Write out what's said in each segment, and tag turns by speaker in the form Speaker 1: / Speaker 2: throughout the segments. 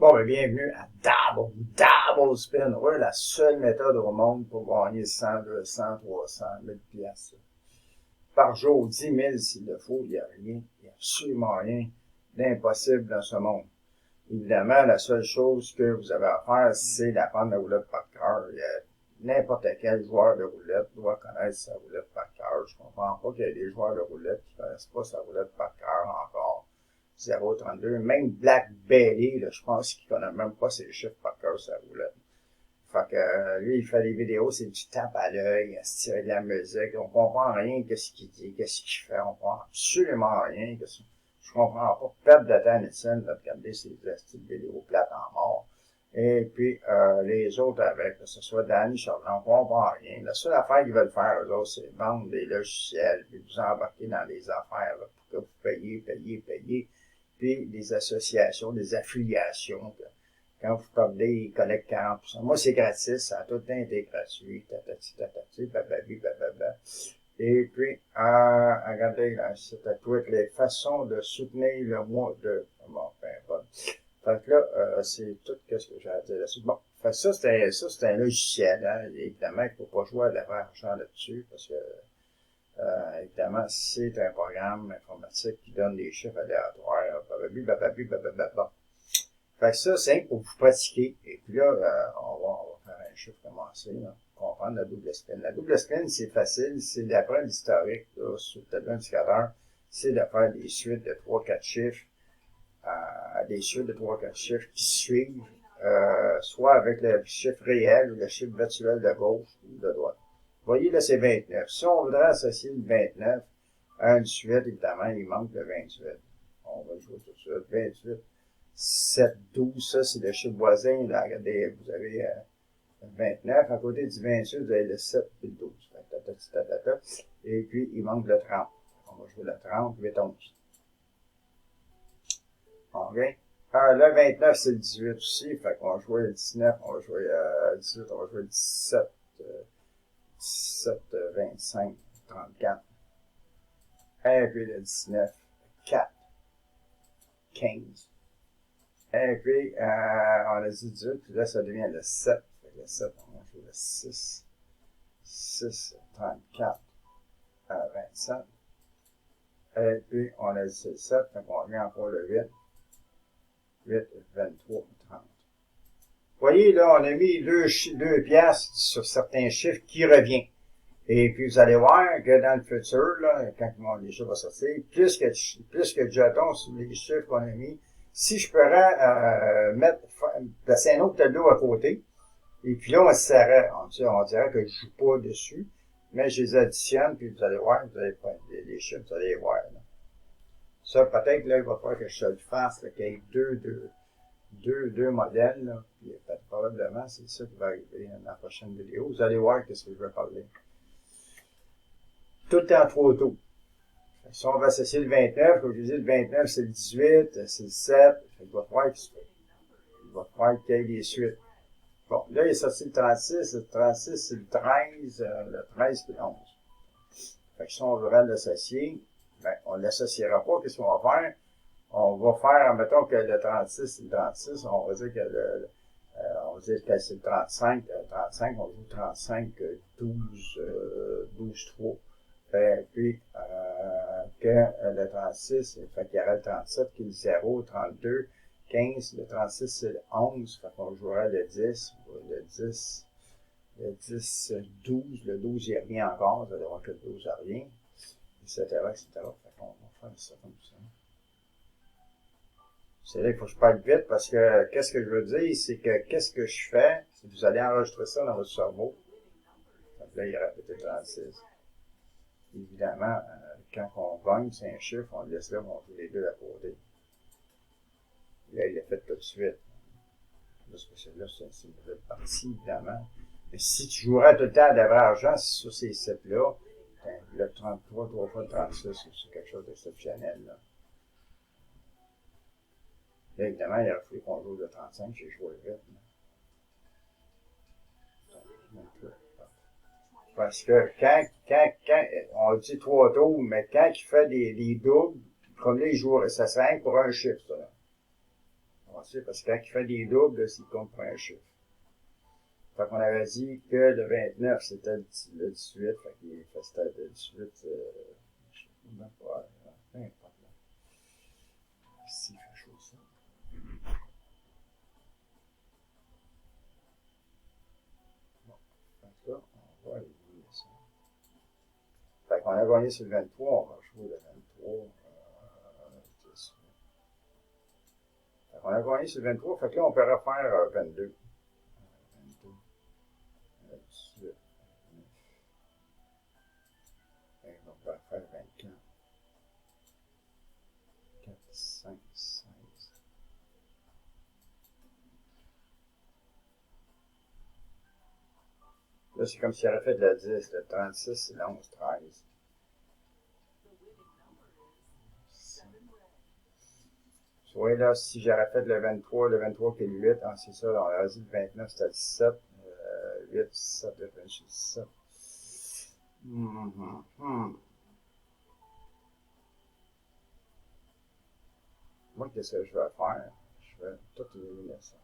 Speaker 1: Bon, ben, bienvenue à Double Spin. Ouais, la seule méthode au monde pour gagner 100, 200, 300, 1000 piastres. Par jour, 10 000 s'il le faut, il n'y a rien, il n'y a absolument rien d'impossible dans ce monde. Évidemment, la seule chose que vous avez à faire, c'est d'apprendre la roulette par cœur. N'importe quel joueur de roulette doit connaître sa roulette par cœur. Je comprends pas qu'il y ait des joueurs de roulette qui ne connaissent pas sa roulette par cœur encore. 0,32. Même Black Belly, là, je pense qu'il connaît même pas ses chiffres par cœur sa roulette. Fait que lui, il fait des vidéos, c'est du tape à l'œil, à se tirer de la musique. On comprend rien qu'est-ce qu'il dit, qu'est-ce qu'il fait. On comprend absolument rien. Je comprends pas. Perte de temps inutile de regarder ces vidéos plates en mort. Et puis, les autres avec, que ce soit Danny Charlton, on comprend rien. La seule affaire qu'ils veulent faire, eux autres, c'est vendre des logiciels, puis vous embarquer dans des affaires, là, pour que vous payiez. Puis des associations, des affiliations. Quand vous parlez, ils collectent 40%. Moi, c'est gratis, ça a tout le temps été gratuit, tatati, bababi, bababa. Et puis, regardez, là, c'était toutes les façons de soutenir le mois de... Bon, bon. Fait que là, c'est tout ce que j'ai à dire là-dessus. Bon, fait que ça, c'est un logiciel, hein. Évidemment, il ne faut pas jouer à de l'argent là-dessus, parce que évidemment, c'est un programme informatique qui donne des chiffres aléatoires. Bon. Fait que ça, c'est pour vous pratiquer. Et puis là, on va faire un chiffre commencé, là, comprendre la double spin. La double spin, c'est facile, c'est d'après l'historique, là, sur le tableau indicateur, c'est de faire des suites de 3-4 chiffres, qui suivent, soit avec le chiffre réel ou le chiffre virtuel de gauche ou de droite. Vous voyez, là, c'est 29. Si on voudrait associer le 29 à une suite, évidemment, il manque le 28. On va jouer tout de suite. 28, 7, 12, ça, c'est le chiffre voisin. Là, regardez, vous avez le 29. À côté du 28, vous avez le 7 et le 12. Et puis, il manque le 30. On va jouer le 30, 8, 11. OK? Le 29, c'est le 18 aussi. Fait qu'on va jouer le 19, on va jouer le 18, on va jouer le 17. 17, 25, 34. Et puis le 19, 4, 15. Et puis, on a dit 18, puis là, ça devient le 7. Le 7, on va jouer le 6. 6, 34, 27. Et puis, on a dit le 7, donc on revient encore le 8. 8, 23, 30. Vous voyez, là, on a mis deux piastres sur certains chiffres qui revient. Et puis, vous allez voir que dans le futur, là, quand les chiffres vont sortir, plus que de jetons sur les chiffres qu'on a mis, si je pourrais placer un autre tableau à côté, et puis là, on dirait que je joue pas dessus, mais je les additionne, puis vous allez voir, vous allez prendre les chiffres, vous allez les voir. Là. Ça, peut-être, là, il va falloir que je le fasse, là, qu'il y ait deux modèles, là, puis probablement, c'est ça qui va arriver dans la prochaine vidéo. Vous allez voir qu'est-ce que je vais parler. Tout est en 3 tours. Si on va associer le 29, comme je dis, le 29, c'est le 18, c'est le 7, il va falloir qu'il y ait des suites. Bon, là, il est sorti le 36 c'est le 13, le 13 puis le 11. Fait que si on voudrait l'associer, ben, on l'associera pas, qu'est-ce qu'on va faire? On va faire, mettons que le 36, c'est le 36, on va dire que c'est le 35, on joue 35, 12, 3. Puis, que le 36, fait qu'il y aurait le 37 qui est le 0, 32, 15, le 36 c'est le 11, fait qu'on jouera le 10, 12, le 12 il revient encore, vous allez voir que le 12 revient, etc. Fait qu'on va faire ça comme ça. C'est là qu'il faut que je parle vite parce que qu'est-ce que je veux dire, c'est que qu'est-ce que je fais, c'est que vous allez enregistrer ça dans votre cerveau. Là, il répète le 36. Évidemment, quand on gagne, c'est un chiffre, on le laisse là, on joue les deux à côté. Là, il l'a fait tout de suite. Parce que là, c'est une nouvelle partie, évidemment. Mais si tu jouerais tout le temps à de vrai argent sur ces sites-là, ben, le 33, 3 fois le 36, c'est quelque chose d'exceptionnel, là. Là, évidemment, il aurait fallu qu'on joue le 35, j'ai joué vite. Parce que quand on dit 3 tours, mais quand il fait des doubles, comme là, il joue, ça serait rien pour un chiffre, ça. passer, parce que quand il fait des doubles, là, s'il compte pour un chiffre. Fait qu'on avait dit que le 29, c'était le 18, fait qu'il fait c'était le 18, je sais même pas, peu importe, là. S'il fait chaud, ça. Bon, fait que là, on va éliminer ça. Fait qu'on a gagné sur le 23, on va jouer le 23, 18. Fait qu'on a gagné sur le 23, fait que là, on peut refaire 22. 22, 18, 19. Et on peut refaire 24, 4, 5, 16. Là, c'est comme s'il aurait fait le 10, le 36, le 11, 13. Tu vois, là, si j'aurais fait le 23 qui est le 8, ah, c'est ça, on aurait dit le 29, c'était le 17, 8, 17, le 26, 17. Moi, qu'est-ce que je vais faire? Je vais tout éliminer ça.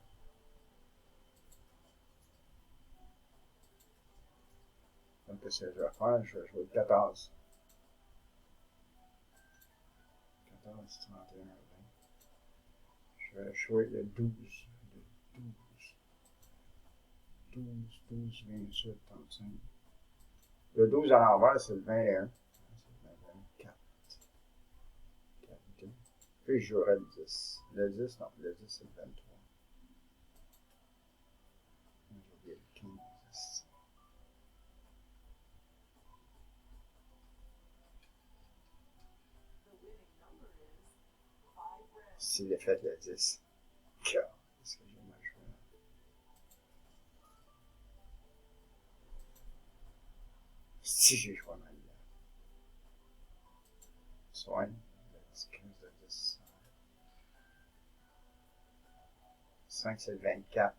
Speaker 1: Donc, qu'est-ce que je vais faire? Je vais jouer le 14. 14, 31, 20. Je vais jouer le 12. Le 12, 12, 28, 35. Le 12 à l'envers, c'est le 21. C'est le 24. 4, 2. Puis je jouerai le 10. Le 10, non, le 10, c'est le 23. J'ai oublié le 15. S'il est fait le 10. Est-ce que j'ai mal joué? Si j'ai joué mal là. Soin. Le 10, 15, le 10. 5, c'est le 24.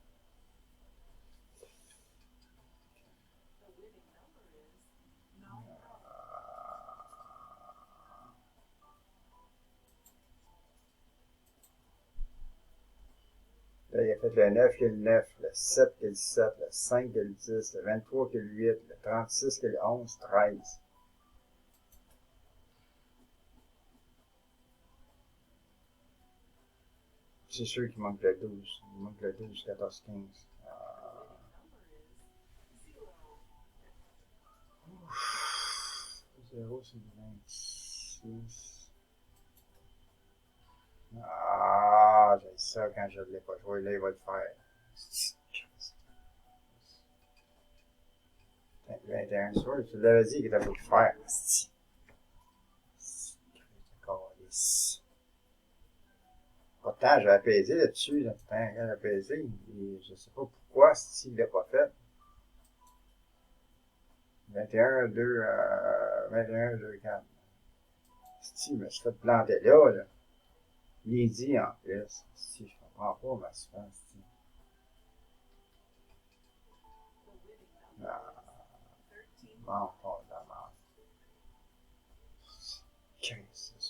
Speaker 1: Là, il a fait le 9 qui est le 9, le 7 qui est le 7, le 5 qui est le 10, le 23 qui est le 8, le 36 qui est le 11, 13. C'est sûr qu'il manque le 12. Il manque le 12, 14, 15. 0, c'est le 26. Ah, j'ai ça quand je ne l'ai pas joué. Là, il va le faire. 21 soir, tu l'avais dit qu'il était pour le faire. Pourtant, j'ai apaisé là-dessus. Là. Pourtant, j'ai apaisé. Et je ne sais pas pourquoi s'il ne l'a pas fait. 21, 2, 21, 2, 4. Si, je me suis fait planter là, là. Midi en plus. Si, je comprends pas ma souffrance. Ah, menton de la merde.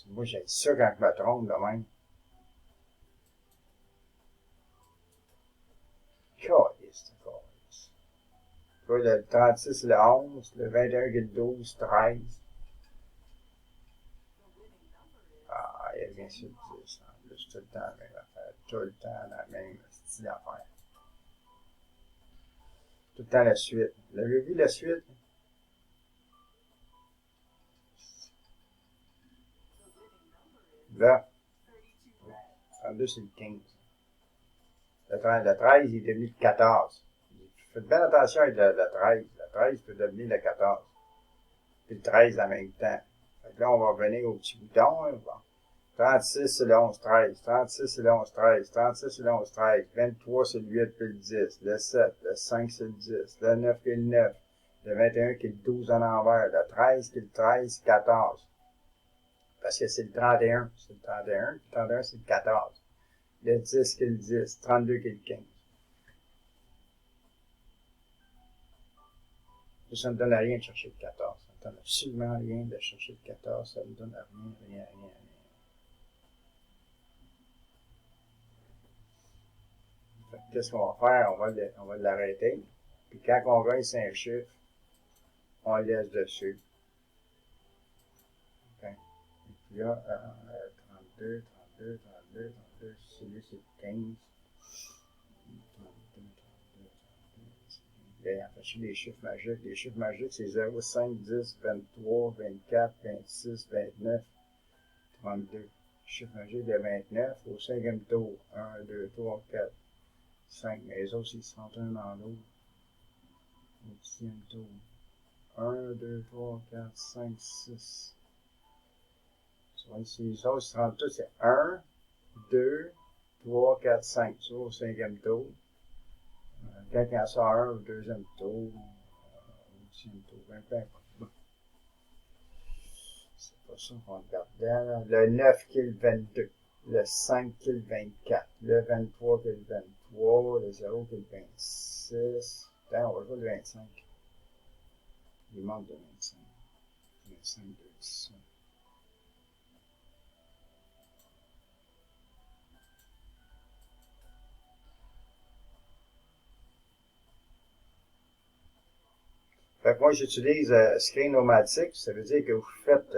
Speaker 1: Moi, j'ai ça quand je me trompe de même. Caliste, caliste. Tu vois, le 36, le 11, le 21, le 12, 13. Ah, il y a bien sûr 10. En plus, tout le temps la même affaire. Tout le temps la même style d'affaire. Tout le temps la suite. Vous avez vu la suite? Là, 32, c'est le 15. Le 13, il est devenu le 14. Faites bien attention avec le 13. Le 13 peut devenir le 14. Puis le 13 en même temps. Fait que là, on va revenir au petit bouton. Hein, bon. 36, c'est le 11, 13. 36, c'est le 11, 13. 36, c'est le 11, 13. 23, c'est le 8, puis le 10. Le 7, le 5, c'est le 10. Le 9, qui est le 9. Le 21, qui est le 12 en envers. Le 13, qui est le 13, 14. Parce que c'est le 31. C'est le 31. Le 31, c'est le 14. Le 10, qui est le 10. 32, qui est le 15. Ça ne me donne rien de chercher le 14. Ça ne me donne absolument rien de chercher le 14. Ça ne me donne rien, rien, rien, rien. qu'est-ce qu'on va faire? On va l'arrêter. Puis quand on gagne 5 chiffres, on le laisse dessus. Okay. Et puis là, 32, 32, 32, 32, celui c'est 15. 32, 32, 32. Bien, afficher les chiffres magiques. Les chiffres magiques, c'est 0, 5, 10, 23, 24, 26, 29, 32. Chiffre magique de 29 au 5e tour. 1, 2, 3, 4, 5. Mais les autres, ils se rentrent un dans l'autre. Au 10e tour. 1, 2, 3, 4, 5, 6. Ici, les autres, ils se rentrent tous. C'est 1, 2, 3, 4, 5. Ça, au 5e tour. Quand il en sort un au 2e tour, au 10e tour, peu importe. C'est pas ça qu'on regardait. Le 9 qui est le 22. Le 5 qui est le 24. Le 23 qui est le 23. Le 0 qui est le 26. Attends, on va jouer le 25. Il manque de 25. 25 de ça. Fait que moi, j'utilise Screen-O-Matic. Ça veut dire que vous faites,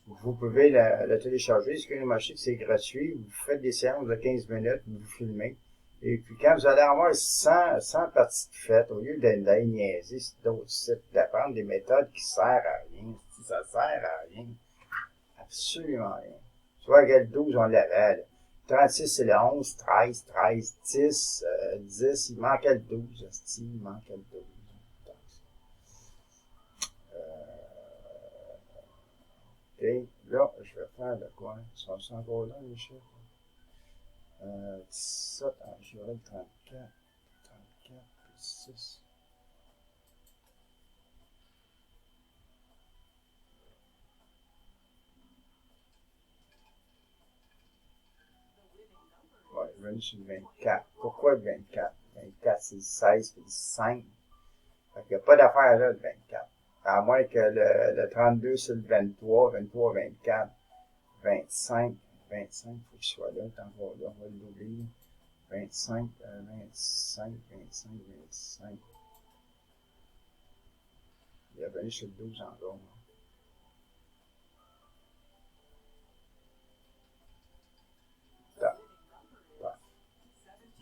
Speaker 1: vous pouvez le télécharger. Screen-O-Matic, c'est gratuit. Vous faites des séances de 15 minutes, vous filmez. Et puis, quand vous allez avoir 100 parties de faites, au lieu d'aller niaiser sur d'autres sites, d'apprendre des méthodes qui servent à rien, ça sert à rien. Absolument rien. Tu vois, regarde, 12, on l'avait, là. 36, c'est le 11, 13, 13, 10, 10, il manquait le 12, il manquait le 12. Et là, je vais faire de quoi? Ils sont encore là, les chiffres? 17, je vais le 34. 34 plus 6. Ouais, je vais sur le 24. Pourquoi le 24? 24, c'est le 16 puis le 5. Fait qu'il n'y a pas d'affaire là, le 24. À moins que le 32, c'est le 23, 23, 24, 25. 25, il faut qu'il soit là, on va l'oublier. 25, 25, 25, 25. Il est venu sur le 12 encore.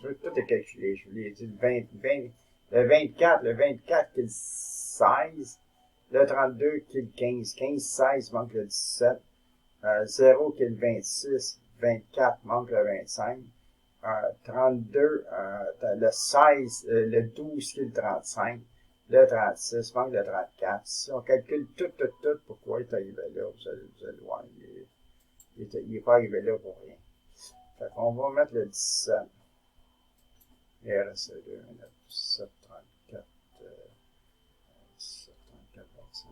Speaker 1: Tout est calculé, je vous l'ai dit. Le 24 qui est le 16. Le 32 qui est le 15. 15, 16, manque le 17. 0 qui est le 26. 24 manque le 25. 32, le 16, le 12 qui est le 35. Le 36 manque le 34. Si on calcule tout, pourquoi il est arrivé là, vous allez voir, il n'est pas arrivé là pour rien. Fait qu'on va mettre le 17. Il reste 2 minutes. 17, 34, 17, 34, 25.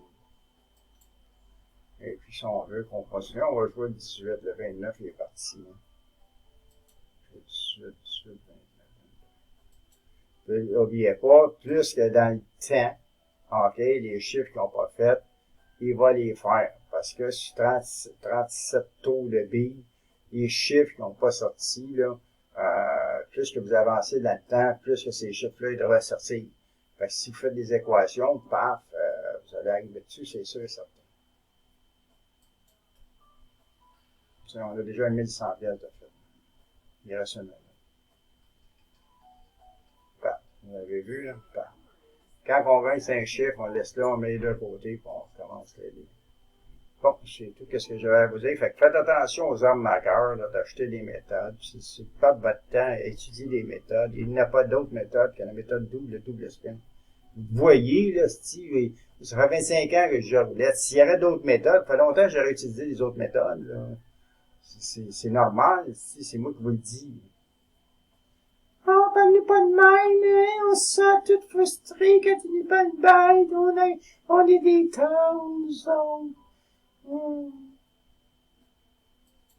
Speaker 1: Et puis, si on veut qu'on continue, on va jouer le 18. Le 29, il est parti. Hein. Le 18, 18, 29, 22. N'oubliez pas, plus que dans le temps, OK, les chiffres qu'ils n'ont pas fait, il va les faire. Parce que sur 37 taux de billes, les chiffres qui n'ont pas sorti, là, plus que vous avancez dans le temps, plus que ces chiffres-là, ils devraient sortir. Fait que si vous faites des équations, paf, vous allez arriver dessus, c'est sûr et certain. T'sais, on a déjà 1100 pièces de fait. Il reste une minute. Paf, vous l'avez vu, là? Paf. Quand on gagne 5 chiffres, on laisse là, on met les deux côtés, puis on commence les livres. Bon, c'est tout ce que j'avais à vous dire. Fait que faites attention aux armes marqueurs, d'acheter des méthodes. Si vous perdez votre temps à étudier des méthodes, il n'y a pas d'autre méthode que la méthode double spin. Vous voyez, là, Steve, ça fait 25 ans que je joue à roulette. S'il y avait d'autres méthodes, ça fait longtemps que j'aurais utilisé les autres méthodes, là. C'est normal, c'est moi qui vous le dis. Oh, parlez pas de même, hein? On se sent tout frustré quand il n'est pas de bête. On est des tons, nous autres.